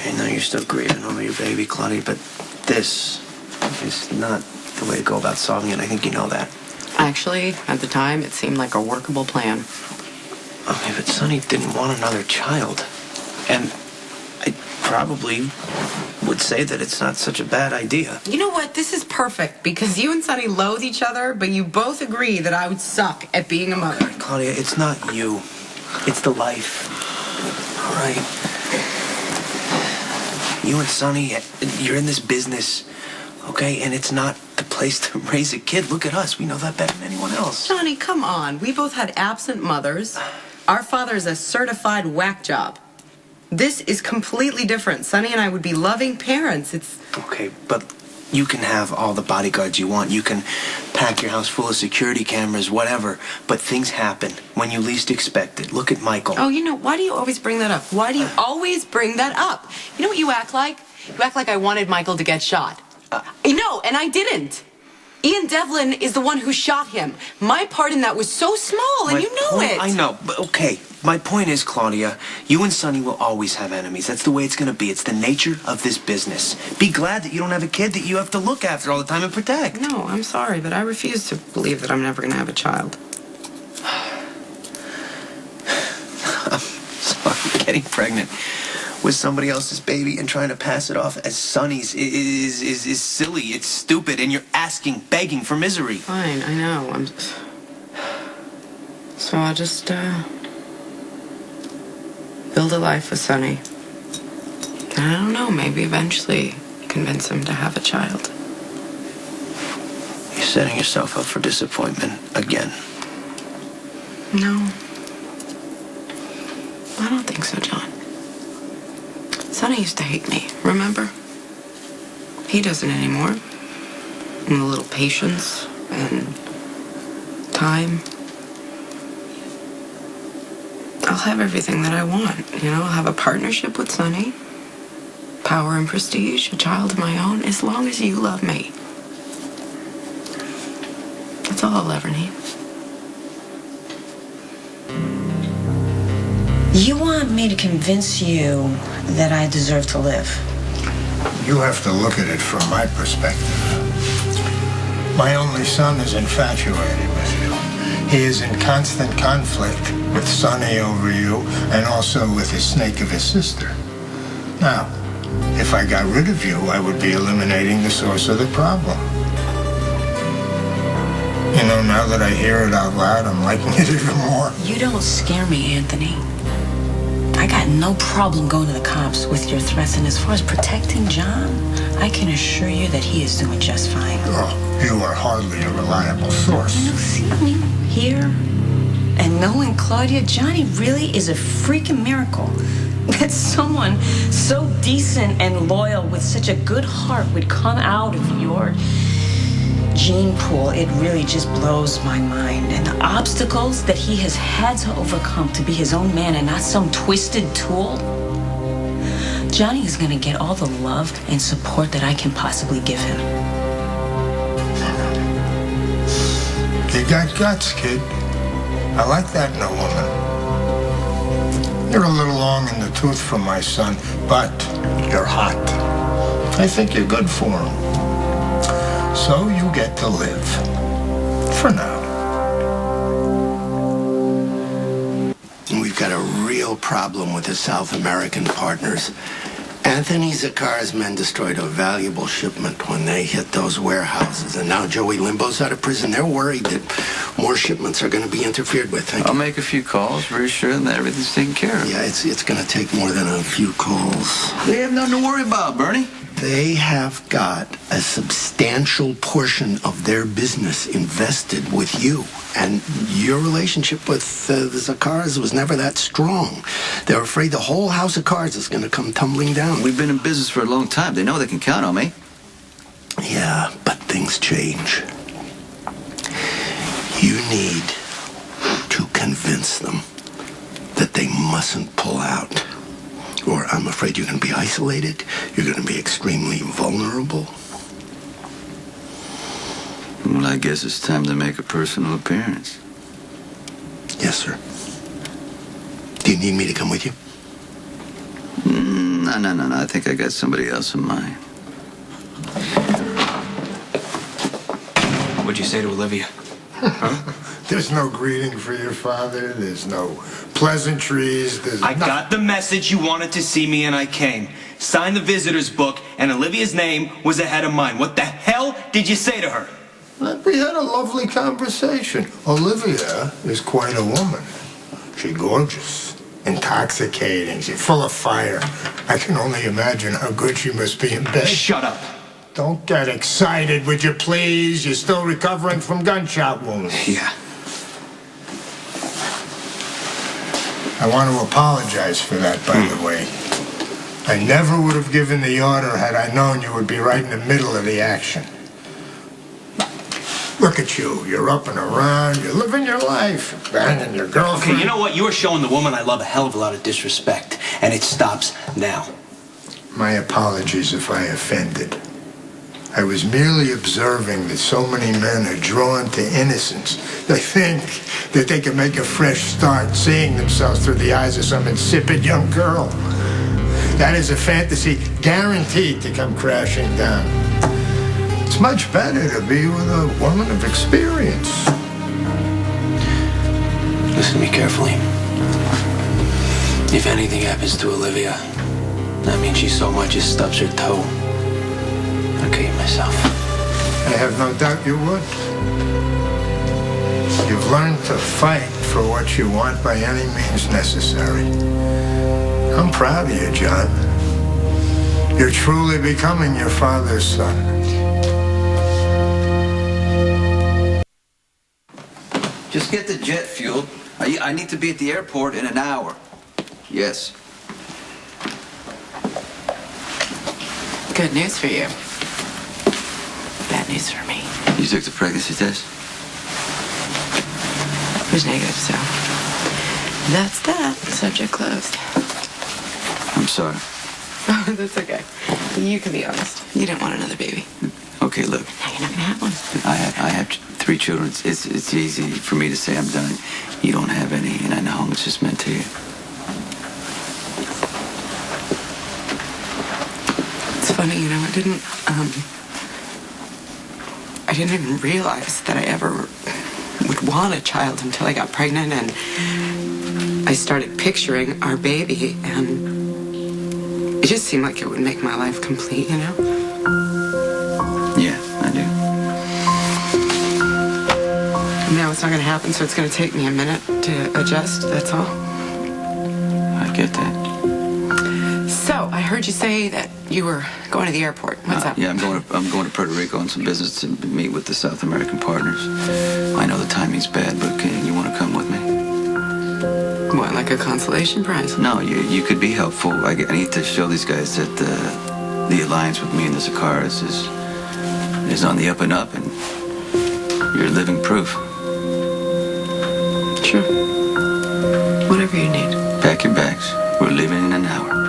Okay, now you're still grieving over your baby, Claudia, but this is not the way to go about solving it. I think you know that. Actually, at the time, it seemed like a workable plan. Okay, but Sonny didn't want another child. And I probably would say that it's not such a bad idea. You know what? This is perfect because you and Sonny loathe each other, but you both agree that I would suck at being a mother. Okay, Claudia, it's not you. It's the life. All right? You and Sonny, you're in this business, okay? And it's not the place to raise a kid. Look at us. We know that better than anyone else. Sonny, come on. We both had absent mothers. Our father's a certified whack job. This is completely different. Sonny and I would be loving parents. It's... Okay, but you can have all the bodyguards you want. You can pack your house full of security cameras, whatever. But things happen when you least expect it. Look at Michael. Oh, you know, why do you always bring that up? Why do you always bring that up? You know what you act like? You act like I wanted Michael to get shot. No, and I didn't. Ian Devlin is the one who shot him. My part in that was so small, and you know it. I know, but okay. My point is, Claudia, you and Sonny will always have enemies. That's the way it's going to be. It's the nature of this business. Be glad that you don't have a kid that you have to look after all the time and protect. No, I'm sorry, but I refuse to believe that I'm never going to have a child. I'm sorry, getting pregnant with somebody else's baby and trying to pass it off as Sonny's is silly. It's stupid, and you're begging for misery. Fine, I know. So I'll just build a life with Sonny. And I don't know, maybe eventually convince him to have a child. You're setting yourself up for disappointment again. No. I don't think so, John. Sonny used to hate me, remember? He doesn't anymore. And a little patience and time. I'll have everything that I want, you know? I'll have a partnership with Sonny, power and prestige, a child of my own, as long as you love me. That's all I'll ever need. You want me to convince you that I deserve to live? You have to look at it from my perspective. My only son is infatuated with you. He is in constant conflict with Sonny over you and also with his snake of a sister. Now, if I got rid of you, I would be eliminating the source of the problem. You know, now that I hear it out loud, I'm liking it even more. You don't scare me, Anthony. I got no problem going to the cops with your threats, and as far as protecting John, I can assure you that he is doing just fine. Oh, you are hardly a reliable source. You know, see me here and knowing Claudia, Johnny really is a freaking miracle. That someone so decent and loyal with such a good heart would come out of your gene pool. It really just blows my mind. And the obstacles that he has had to overcome to be his own man and not some twisted tool. Johnny is going to get all the love and support that I can possibly give him. You got guts, kid. I like that in a woman. You're a little long in the tooth for my son, but you're hot. I think you're good for him. So you get to live. For now. We've got a real problem with the South American partners. Anthony Zakar's men destroyed a valuable shipment when they hit those warehouses. And now Joey Limbo's out of prison. They're worried that more shipments are going to be interfered with. I'll make a few calls, reassure them that everything's taken care of. Yeah, it's going to take more than a few calls. They have nothing to worry about, Bernie. They have got a substantial portion of their business invested with you. And your relationship with the Zakars was never that strong. They're afraid the whole house of cards is going to come tumbling down. We've been in business for a long time. They know they can count on me. Yeah, but things change. You need to convince them that they mustn't pull out. Or I'm afraid you're going to be isolated. You're going to be extremely vulnerable. Well, I guess it's time to make a personal appearance. Yes, sir. Do you need me to come with you? No. I think I got somebody else in mind. What'd you say to Olivia? There's no greeting for your father. There's no pleasantries. I got the message you wanted to see me and I came. Signed the visitor's book and Olivia's name was ahead of mine. What the hell did you say to her? We had a lovely conversation. Olivia is quite a woman. She's gorgeous, intoxicating. She's full of fire. I can only imagine how good she must be in bed. Shut up. Don't get excited, would you please? You're still recovering from gunshot wounds. Yeah. I want to apologize for that, by the way. I never would have given the order had I known you would be right in the middle of the action. Look at you. You're up and around. You're living your life. Banging your girlfriend. Okay, you know what? You are showing the woman I love a hell of a lot of disrespect. And it stops now. My apologies if I offended. I was merely observing that so many men are drawn to innocence. They think that they can make a fresh start seeing themselves through the eyes of some insipid young girl. That is a fantasy guaranteed to come crashing down. It's much better to be with a woman of experience. Listen to me carefully. If anything happens to Olivia, that means she so much as stubs her toe. I'll kill you myself. I have no doubt you would. You've learned to fight for what you want by any means necessary. I'm proud of you, John. You're truly becoming your father's son. Just get the jet fueled. I need to be at the airport in an hour. Yes. Good news for you. Bad news for me. You took the pregnancy test? It was negative, so that's that. Subject closed. I'm sorry. Oh, that's okay. You can be honest. You didn't want another baby. Okay, look. Now you're not gonna have one. I have 3 children. It's easy for me to say I'm done. You don't have any, and I know how much it's meant to you. It's funny, you know, I didn't even realize that I ever would want a child until I got pregnant and I started picturing our baby, and it just seemed like it would make my life complete, you know? Yeah, I do. Now it's not gonna happen, so it's gonna take me a minute to adjust, that's all. I get that. So, I heard you say that you were going to the airport. What's up? Yeah, I'm going to Puerto Rico on some business to meet with the South American partners. I know the timing's bad, but you want to come with me? What, like a consolation prize? No, you could be helpful. I need to show these guys that the alliance with me and the Zakaras is on the up and up, and you're living proof. Sure. Whatever you need. Pack your bags. We're leaving in an hour.